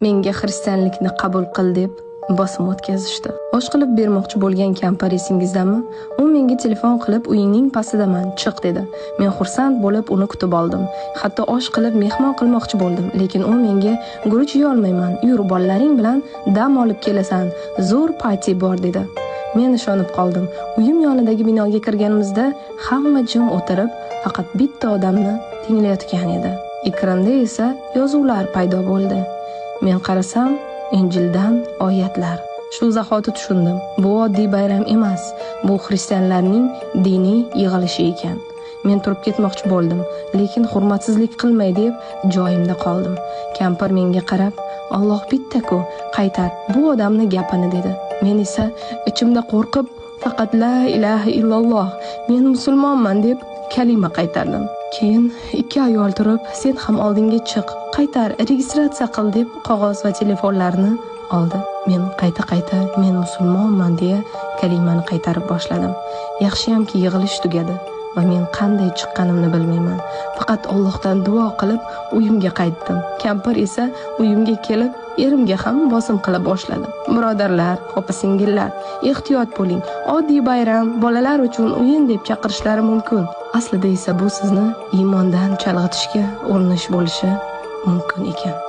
Menga xristianlikni qabul qil deb bosim o'tkazishdi. Osh qilib bermoqchi bo'lgan kampir esingizdami? U menga telefon qilib, uyingning pastidaman, chiq dedi. Men xursand bo'lib uni kutib oldim. Hatto osh qilib mehmon qilmoqchi bo'ldim, lekin u menga guruch yeyolmayman, yur bolalaring bilan dam olib kelasan, zo'r parti bor dedi. Men ishonib qoldim. Uyim yonidagi binoga kirganimizda hamma jim o'tirib, faqat bitta odamni tinglayotgan edi. Ekranda esa yozuvlar paydo bo'ldi. Men qarasam, Injildan oyatlar. Shu zahoti tushundim. Bu oddiy bayram emas, bu xristianlarning diniy yig'ilishi ekan. Men turib ketmoqchi bo'ldim, lekin hurmatsizlik qilmay deb joyimda qoldim. Kampir menga qarab, "Alloh bitta-ku, qaytar bu odamni gapini" dedi. Men esa ichimda qo'rqib, faqat la ilaha illalloh, men musulmonman deb kalima qaytardim. Keyin ikki ayol turib, "Sen ham oldinga chiq, qaytar, registratsiya qil" deb qog'oz va telefonlarni oldi. Men qayta "Men musulmonman" deya kalimani qaytarib boshladim. Yaxshiyamki yig'ilish tugadi va men qanday chiqqanimni bilmayman. Faqat Allohdan duo qilib uyimga qaytdim. Kampir esa uyimga kelib, erimga ham bosim qila boshladi. Birodarlar, opa-singillar, ehtiyot bo'ling. Oddiy bayram, bolalar uchun o'yin deb chaqirishlari mumkin. Aslida esa bu sizni iymondan chalg'itishga urinish bo'lishi mumkin ekan.